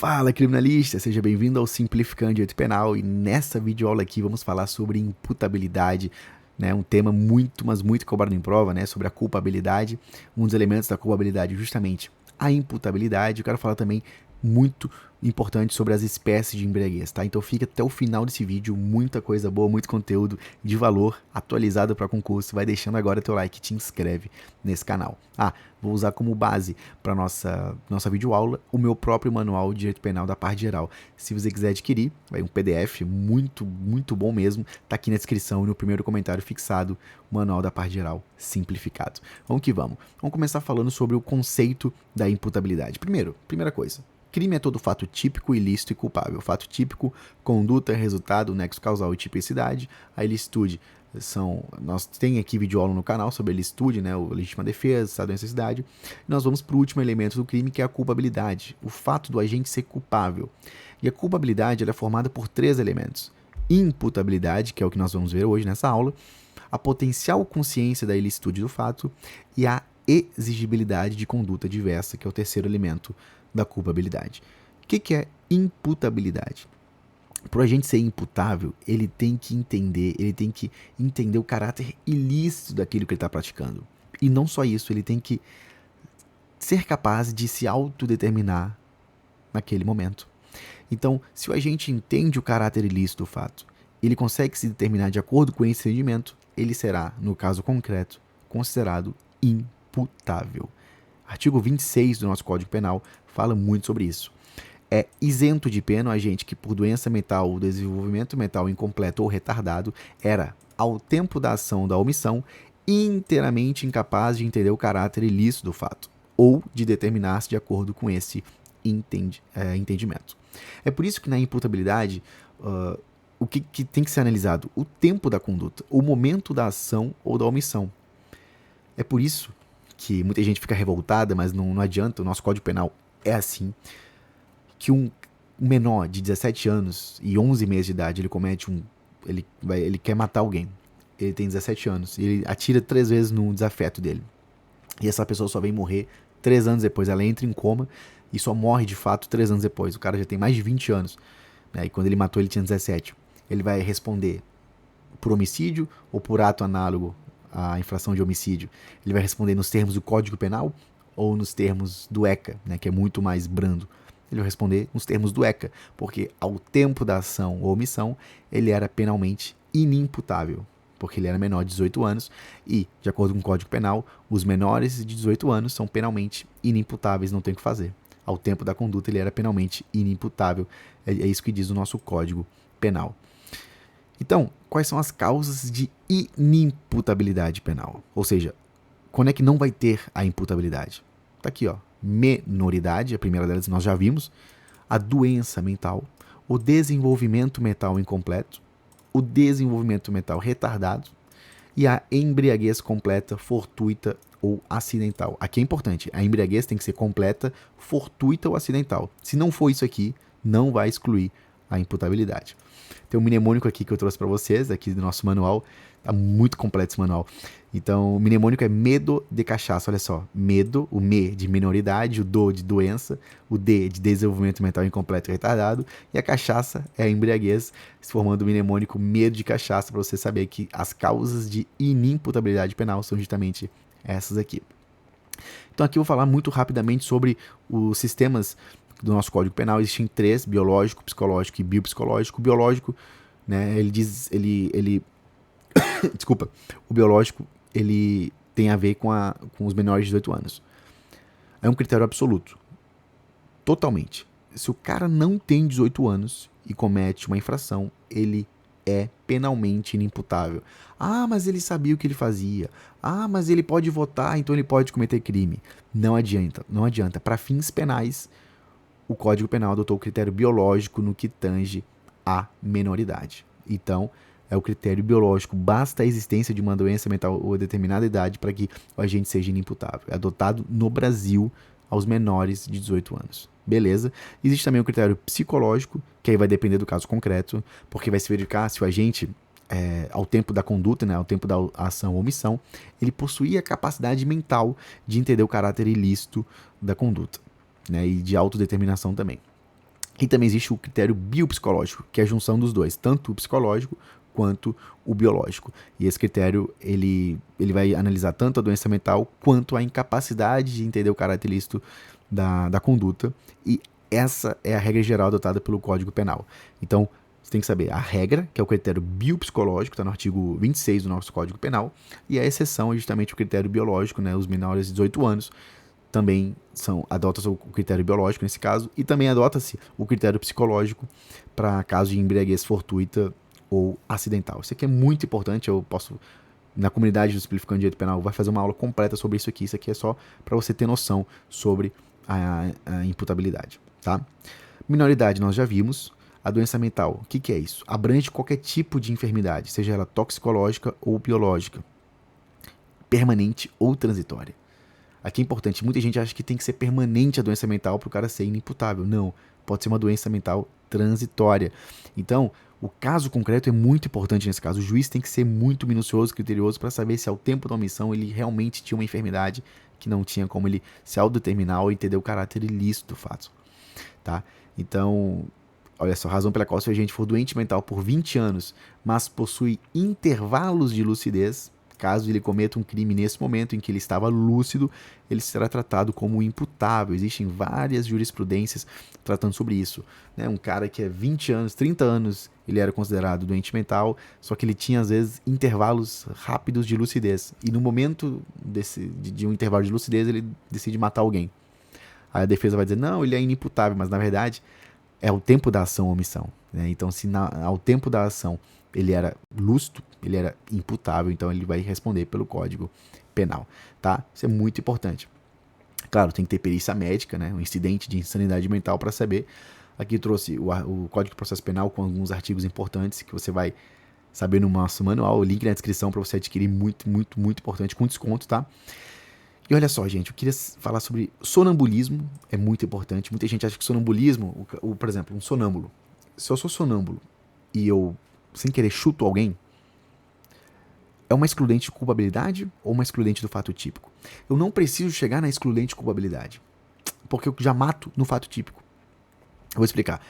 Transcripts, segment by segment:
Fala, criminalista! Seja bem-vindo ao Simplificando Direito Penal e nessa videoaula aqui vamos falar sobre imputabilidade, né? Um tema muito, mas muito cobrado em prova, né? Sobre a culpabilidade, um dos elementos da culpabilidade justamente a imputabilidade. Eu quero falar também muito importante sobre as espécies de embriaguez, tá? Então fica até o final desse vídeo, muita coisa boa, muito conteúdo de valor atualizado para concurso. Vai deixando agora teu like e te inscreve nesse canal. Vou usar como base para nossa videoaula o meu próprio manual de direito penal da parte geral. Se você quiser adquirir, vai um PDF muito, muito bom mesmo, tá aqui na descrição e no primeiro comentário fixado, o manual da parte geral simplificado. Vamos que vamos. Vamos começar falando sobre o conceito da imputabilidade. Primeira coisa. Crime é todo fato típico, ilícito e culpável. Fato típico, conduta, resultado, nexo causal e tipicidade. A ilicitude nós tem aqui videoaula no canal sobre a ilicitude, né, a legítima defesa, estado de necessidade. E nós vamos para o último elemento do crime, que é a culpabilidade, o fato do agente ser culpável. E a culpabilidade ela é formada por três elementos: imputabilidade, que é o que nós vamos ver hoje nessa aula, a potencial consciência da ilicitude do fato e a exigibilidade de conduta diversa, que é o terceiro elemento da culpabilidade. O que é imputabilidade? Para o agente ser imputável, ele tem que entender o caráter ilícito daquilo que ele está praticando. E não só isso, ele tem que ser capaz de se autodeterminar naquele momento. Então, se o agente entende o caráter ilícito do fato, ele consegue se determinar de acordo com esse entendimento, ele será, no caso concreto, considerado imputável. Artigo 26 do nosso Código Penal fala muito sobre isso. É isento de pena o agente que, por doença mental ou desenvolvimento mental incompleto ou retardado, era, ao tempo da ação ou da omissão, inteiramente incapaz de entender o caráter ilícito do fato, ou de determinar-se de acordo com esse entendimento. É por isso que na imputabilidade, o que tem que ser analisado? O tempo da conduta, o momento da ação ou da omissão. É por isso que muita gente fica revoltada, mas não adianta, o nosso Código Penal é assim, que um menor de 17 anos e 11 meses de idade, ele quer matar alguém. Ele tem 17 anos e ele atira 3 vezes no desafeto dele. E essa pessoa só vem morrer 3 anos depois. Ela entra em coma e só morre de fato 3 anos depois. O cara já tem mais de 20 anos, né? E quando ele matou ele tinha 17. Ele vai responder por homicídio ou por ato análogo à infração de homicídio? Ele vai responder nos termos do Código Penal ou nos termos do ECA, né, que é muito mais brando? Ele vai responder nos termos do ECA, porque ao tempo da ação ou omissão, ele era penalmente inimputável, porque ele era menor de 18 anos e, de acordo com o Código Penal, os menores de 18 anos são penalmente inimputáveis, não tem o que fazer. Ao tempo da conduta, ele era penalmente inimputável. É isso que diz o nosso Código Penal. Então, quais são as causas de inimputabilidade penal? Ou seja, quando é que não vai ter a imputabilidade? Tá aqui, ó. Menoridade, a primeira delas nós já vimos, a doença mental, o desenvolvimento mental incompleto, o desenvolvimento mental retardado e a embriaguez completa, fortuita ou acidental. Aqui é importante, a embriaguez tem que ser completa, fortuita ou acidental. Se não for isso aqui, não vai excluir a imputabilidade. Tem um mnemônico aqui que eu trouxe para vocês, aqui do nosso manual. Tá muito completo esse manual. Então, o mnemônico é medo de cachaça. Olha só, medo, o me de minoridade, o do de doença, o de desenvolvimento mental incompleto e retardado, e a cachaça é a embriaguez, se formando o mnemônico medo de cachaça, para você saber que as causas de inimputabilidade penal são justamente essas aqui. Então, aqui eu vou falar muito rapidamente sobre os sistemas do nosso Código Penal. Existem 3: biológico, psicológico e biopsicológico. O biológico, né, desculpa, o biológico, ele tem a ver com os menores de 18 anos. É um critério absoluto. Totalmente. Se o cara não tem 18 anos e comete uma infração, ele é penalmente inimputável. Mas ele sabia o que ele fazia. Mas ele pode votar, então ele pode cometer crime. Não adianta. Para fins penais, o Código Penal adotou o critério biológico no que tange à menoridade. Então, é o critério biológico. Basta a existência de uma doença mental ou determinada idade para que o agente seja inimputável. É adotado no Brasil aos menores de 18 anos. Beleza? Existe também o critério psicológico, que aí vai depender do caso concreto, porque vai se verificar se o agente, ao tempo da conduta, né, ao tempo da ação ou omissão, ele possuía a capacidade mental de entender o caráter ilícito da conduta, né, e de autodeterminação também. E também existe o critério biopsicológico, que é a junção dos dois, tanto o psicológico quanto o biológico. E esse critério, ele vai analisar tanto a doença mental quanto a incapacidade de entender o caráter ilícito da conduta. E essa é a regra geral adotada pelo Código Penal. Então, você tem que saber a regra, que é o critério biopsicológico, está no artigo 26 do nosso Código Penal, e a exceção é justamente o critério biológico, né, os menores de 18 anos, também adota-se o critério biológico nesse caso, e também adota-se o critério psicológico para caso de embriaguez fortuita ou acidental. Isso aqui é muito importante, eu posso, na comunidade do Simplificando Direito Penal, vai fazer uma aula completa sobre isso aqui é só para você ter noção sobre a imputabilidade, tá? Minoridade nós já vimos. A doença mental, o que é isso? Abrange qualquer tipo de enfermidade, seja ela toxicológica ou biológica, permanente ou transitória. Aqui é importante, muita gente acha que tem que ser permanente a doença mental para o cara ser inimputável. Não, pode ser uma doença mental transitória. Então, o caso concreto é muito importante nesse caso. O juiz tem que ser muito minucioso, criterioso para saber se ao tempo da omissão ele realmente tinha uma enfermidade que não tinha como ele se autodeterminar ou entender o caráter ilícito do fato. Tá? Então, olha só, razão pela qual se o agente for doente mental por 20 anos, mas possui intervalos de lucidez, caso ele cometa um crime nesse momento em que ele estava lúcido, ele será tratado como imputável. Existem várias jurisprudências tratando sobre isso. Né? Um cara que é 20 anos, 30 anos, ele era considerado doente mental, só que ele tinha, às vezes, intervalos rápidos de lucidez. E no momento de um intervalo de lucidez, ele decide matar alguém. Aí a defesa vai dizer, não, ele é inimputável, mas na verdade é o tempo da ação ou omissão. Né? Então, se ao tempo da ação ele era lúcido, ele era imputável, então ele vai responder pelo Código Penal. Tá? Isso é muito importante. Claro, tem que ter perícia médica, né? Um incidente de insanidade mental para saber. Aqui trouxe o Código de Processo Penal com alguns artigos importantes que você vai saber no nosso manual, o link na descrição para você adquirir, muito, muito, muito importante, com desconto, tá? E olha só, gente, eu queria falar sobre sonambulismo, é muito importante. Muita gente acha que sonambulismo, por exemplo, um sonâmbulo. Se eu sou sonâmbulo e eu, sem querer, chuto alguém, é uma excludente de culpabilidade ou uma excludente do fato típico? Eu não preciso chegar na excludente de culpabilidade, porque eu já mato no fato típico. Eu vou explicar.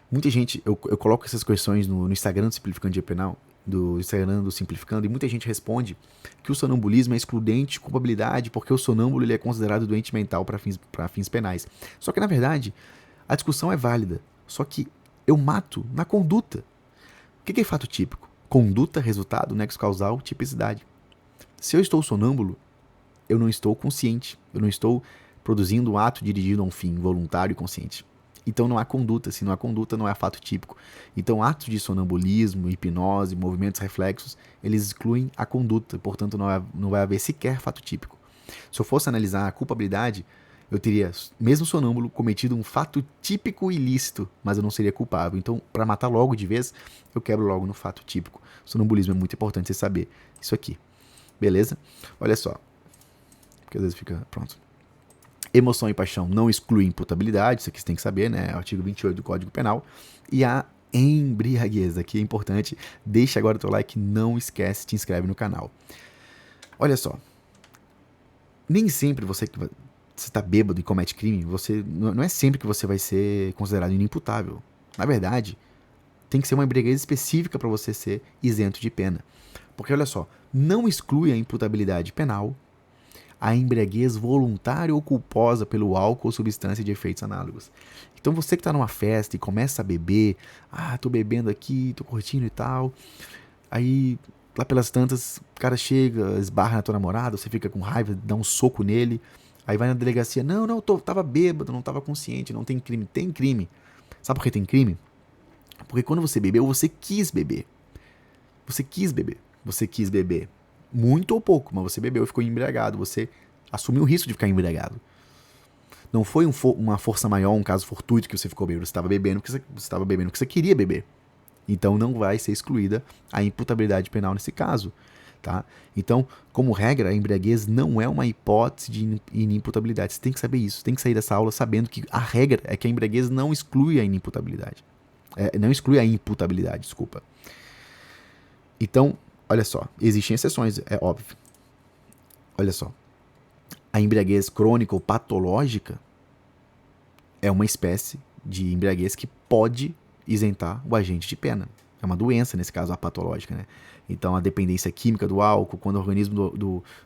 Muita gente, eu coloco essas questões no Instagram do Simplificando Direito Penal, do Instagram do Simplificando, e muita gente responde que o sonambulismo é excludente de culpabilidade porque o sonâmbulo ele é considerado doente mental para fins penais. Só que, na verdade, a discussão é válida. Só que eu mato na conduta. O que é fato típico? Conduta, resultado, nexo causal, tipicidade. Se eu estou sonâmbulo, eu não estou consciente. Eu não estou produzindo um ato dirigido a um fim voluntário e consciente. Então não há conduta, se não há conduta não há fato típico. Então atos de sonambulismo, hipnose, movimentos reflexos, eles excluem a conduta, portanto não vai haver sequer fato típico. Se eu fosse analisar a culpabilidade, eu teria, mesmo sonâmbulo, cometido um fato típico ilícito, mas eu não seria culpável. Então, para matar logo de vez, eu quebro logo no fato típico. Sonambulismo é muito importante você saber isso aqui. Beleza? Olha só. Porque às vezes fica pronto. Emoção e paixão não excluem imputabilidade, isso aqui você tem que saber, né? É o artigo 28 do Código Penal. E a embriaguez, aqui é importante. Deixa agora o teu like, não esquece, te inscreve no canal. Olha só. Nem sempre você está bêbado e comete crime, não é sempre que você vai ser considerado inimputável. Na verdade, tem que ser uma embriaguez específica para você ser isento de pena. Porque olha só, não exclui a imputabilidade penal a embriaguez voluntária ou culposa pelo álcool ou substância de efeitos análogos. Então você que está numa festa e começa a beber, tô bebendo aqui, tô curtindo e tal, aí lá pelas tantas o cara chega, esbarra na tua namorada, você fica com raiva, dá um soco nele, aí vai na delegacia, não, tava bêbado, não tava consciente, não tem crime. Tem crime. Sabe por que tem crime? Porque quando você bebeu, você quis beber. Você quis beber. Muito ou pouco, mas você bebeu e ficou embriagado. Você assumiu o risco de ficar embriagado. Não foi uma força maior, um caso fortuito que você ficou bêbado. Você estava bebendo porque você queria beber. Então não vai ser excluída a imputabilidade penal nesse caso. Tá? Então, como regra, a embriaguez não é uma hipótese de inimputabilidade. Você tem que saber isso. Você tem que sair dessa aula sabendo que a regra é que a embriaguez não exclui a inimputabilidade. Não exclui a imputabilidade, desculpa. Então, olha só, existem exceções, é óbvio. Olha só, a embriaguez crônica ou patológica é uma espécie de embriaguez que pode isentar o agente de pena. É uma doença, nesse caso, a patológica, né? Então, a dependência química do álcool, quando o organismo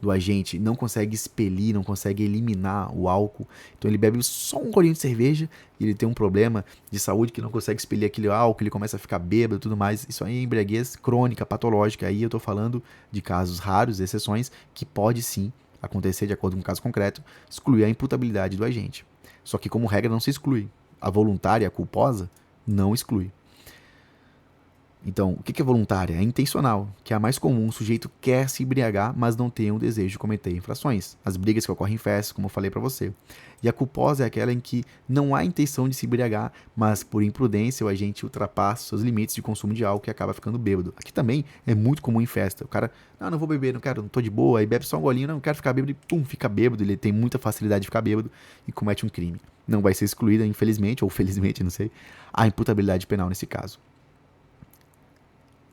do agente não consegue expelir, não consegue eliminar o álcool, então ele bebe só um golinho de cerveja e ele tem um problema de saúde que não consegue expelir aquele álcool, ele começa a ficar bêbado e tudo mais. Isso aí é embriaguez crônica, patológica. Aí eu tô falando de casos raros, exceções, que pode sim acontecer de acordo com o caso concreto, excluir a imputabilidade do agente. Só que, como regra, não se exclui. A voluntária, a culposa, não exclui. Então, o que é voluntária? É intencional, que é a mais comum. O sujeito quer se embriagar, mas não tem o desejo de cometer infrações. As brigas que ocorrem em festas, como eu falei para você. E a culposa é aquela em que não há intenção de se embriagar, mas por imprudência o agente ultrapassa seus limites de consumo de álcool e acaba ficando bêbado. Aqui também é muito comum em festa. O cara, não vou beber, não quero, não tô de boa, aí bebe só um golinho, não quero ficar bêbado, e pum, fica bêbado. Ele tem muita facilidade de ficar bêbado e comete um crime. Não vai ser excluída, infelizmente, ou felizmente, não sei, a imputabilidade penal nesse caso.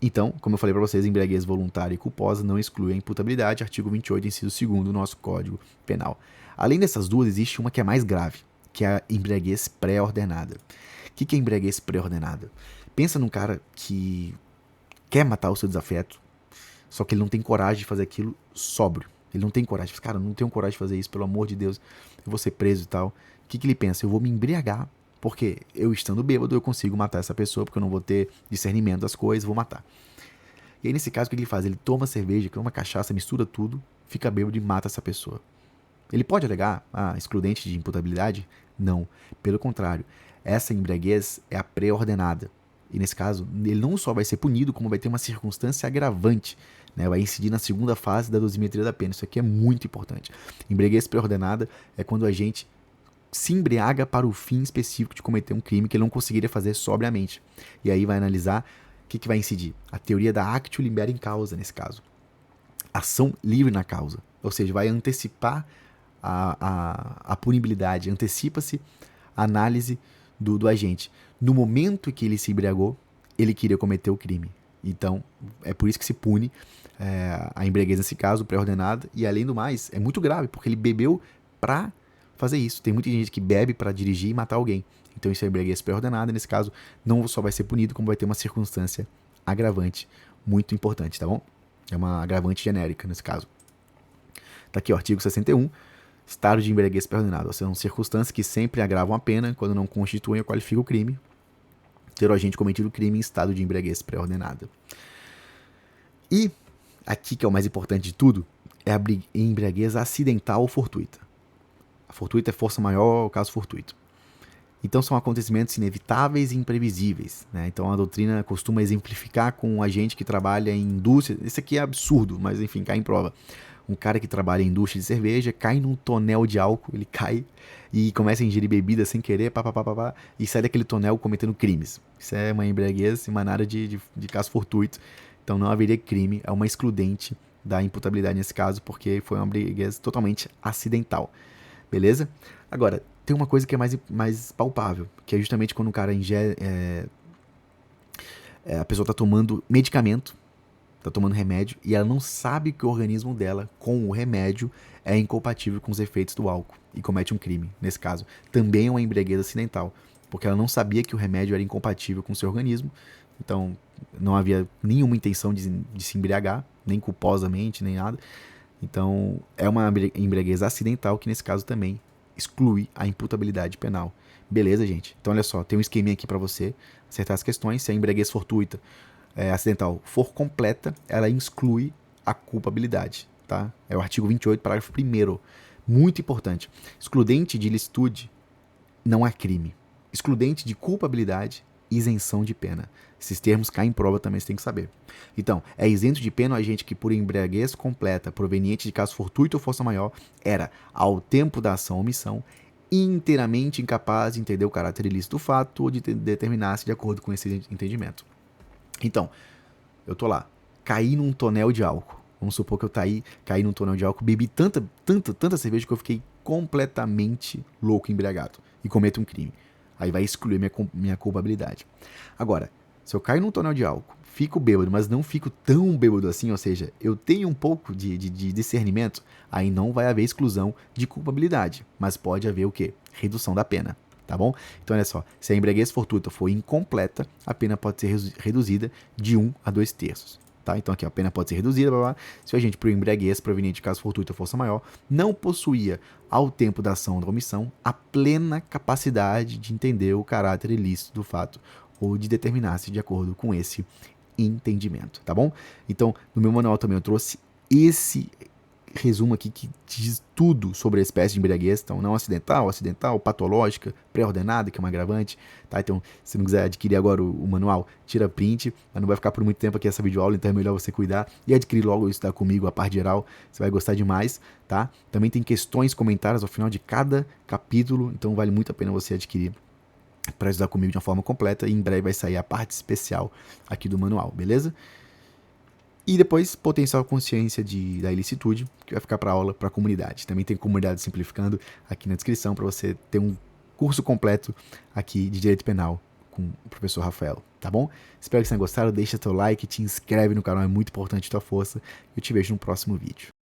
Então, como eu falei para vocês, embriaguez voluntária e culposa não exclui a imputabilidade, artigo 28, inciso 2º do nosso Código Penal. Além dessas duas, existe uma que é mais grave, que é a embriaguez pré-ordenada. O que é embriaguez pré-ordenada? Pensa num cara que quer matar o seu desafeto, só que ele não tem coragem de fazer aquilo sóbrio. Ele não tem coragem. Cara, não tenho coragem de fazer isso, pelo amor de Deus, eu vou ser preso e tal. O que ele pensa? Eu vou me embriagar, porque eu estando bêbado eu consigo matar essa pessoa, porque eu não vou ter discernimento das coisas, vou matar. E aí nesse caso o que ele faz? Ele toma cerveja, toma cachaça, mistura tudo, fica bêbado e mata essa pessoa. Ele pode alegar excludente de imputabilidade? Não. Pelo contrário, essa embriaguez é a pré-ordenada. E nesse caso, ele não só vai ser punido, como vai ter uma circunstância agravante, né? Vai incidir na segunda fase da dosimetria da pena. Isso aqui é muito importante. Embriaguez pré-ordenada é quando a gente se embriaga para o fim específico de cometer um crime que ele não conseguiria fazer sobriamente. E aí vai analisar o que vai incidir. A teoria da actio libera in causa, nesse caso. Ação livre na causa. Ou seja, vai antecipar a punibilidade, antecipa-se a análise do agente. No momento que ele se embriagou, ele queria cometer o crime. Então, é por isso que se pune a embriaguez nesse caso, pré-ordenada. E além do mais, é muito grave, porque ele bebeu para fazer isso. Tem muita gente que bebe para dirigir e matar alguém. Então isso é embriaguez pré-ordenada. Nesse caso, não só vai ser punido, como vai ter uma circunstância agravante muito importante, tá bom? É uma agravante genérica nesse caso. Tá aqui o artigo 61. Estado de embriaguez pré-ordenada. Ou seja, são circunstâncias que sempre agravam a pena quando não constituem ou qualificam o crime. Ter o agente cometido o crime em estado de embriaguez pré-ordenada. E aqui que é o mais importante de tudo, é a embriaguez acidental ou fortuita. A fortuita é força maior, o caso fortuito. Então são acontecimentos inevitáveis e imprevisíveis, né? Então a doutrina costuma exemplificar com um agente que trabalha em indústria. Isso aqui é absurdo, mas enfim, cai em prova. Um cara que trabalha em indústria de cerveja cai num tonel de álcool, ele cai e começa a ingerir bebida sem querer, e sai daquele tonel cometendo crimes. Isso é uma embriaguez emanada de caso fortuito. Então não haveria crime, é uma excludente da imputabilidade nesse caso, porque foi uma embriaguez totalmente acidental. Beleza? Agora, tem uma coisa que é mais palpável, que é justamente quando o cara ingere... a pessoa está tomando medicamento, está tomando remédio, e ela não sabe que o organismo dela, com o remédio, é incompatível com os efeitos do álcool, e comete um crime, nesse caso. Também é uma embriaguez acidental, porque ela não sabia que o remédio era incompatível com o seu organismo, então não havia nenhuma intenção de se embriagar, nem culposamente, nem nada. Então, é uma embriaguez acidental que, nesse caso, também exclui a imputabilidade penal. Beleza, gente? Então, olha só, tem um esqueminha aqui para você acertar as questões. Se a embriaguez fortuita, acidental, for completa, ela exclui a culpabilidade, tá? É o artigo 28, parágrafo 1º. Muito importante. Excludente de ilicitude não é crime. Excludente de culpabilidade, isenção de pena. Esses termos caem em prova também, você tem que saber. Então, é isento de pena o agente que, por embriaguez completa, proveniente de caso fortuito ou força maior, era, ao tempo da ação ou omissão, inteiramente incapaz de entender o caráter ilícito do fato ou de determinar-se de acordo com esse entendimento. Então, eu tô lá, caí num tonel de álcool. Vamos supor que eu caí num tonel de álcool, bebi tanta cerveja que eu fiquei completamente louco, embriagado, e cometo um crime. Aí vai excluir minha culpabilidade. Agora, se eu caio num tonel de álcool, fico bêbado, mas não fico tão bêbado assim, ou seja, eu tenho um pouco de discernimento, aí não vai haver exclusão de culpabilidade, mas pode haver o quê? Redução da pena. tá bom? Então, olha só, se a embriaguez fortuita for incompleta, a pena pode ser reduzida de 1 a 2 terços. Tá? Então aqui a pena pode ser reduzida, blá, blá, se o agente por embriaguez proveniente de caso fortuito ou força maior não possuía, ao tempo da ação ou da omissão, a plena capacidade de entender o caráter ilícito do fato ou de determinar-se de acordo com esse entendimento, tá bom? Então, no meu manual também eu trouxe esse resumo aqui que diz tudo sobre a espécie de embriaguez, então não acidental, acidental, patológica, pré-ordenada, que é uma agravante, tá? Então, se não quiser adquirir agora o manual, tira print, mas não vai ficar por muito tempo aqui essa videoaula, então é melhor você cuidar e adquirir logo isso, tá? Comigo, a parte geral, você vai gostar demais, tá? Também tem questões, comentários ao final de cada capítulo, então vale muito a pena você adquirir para estudar comigo de uma forma completa e em breve vai sair a parte especial aqui do manual, beleza? E depois, potencial consciência da ilicitude, que vai ficar para aula, para a comunidade. Também tem comunidade simplificando aqui na descrição para você ter um curso completo aqui de Direito Penal com o professor Rafael, tá bom? Espero que vocês tenham gostado, deixa seu like, te inscreve no canal, é muito importante a tua força. Eu te vejo no próximo vídeo.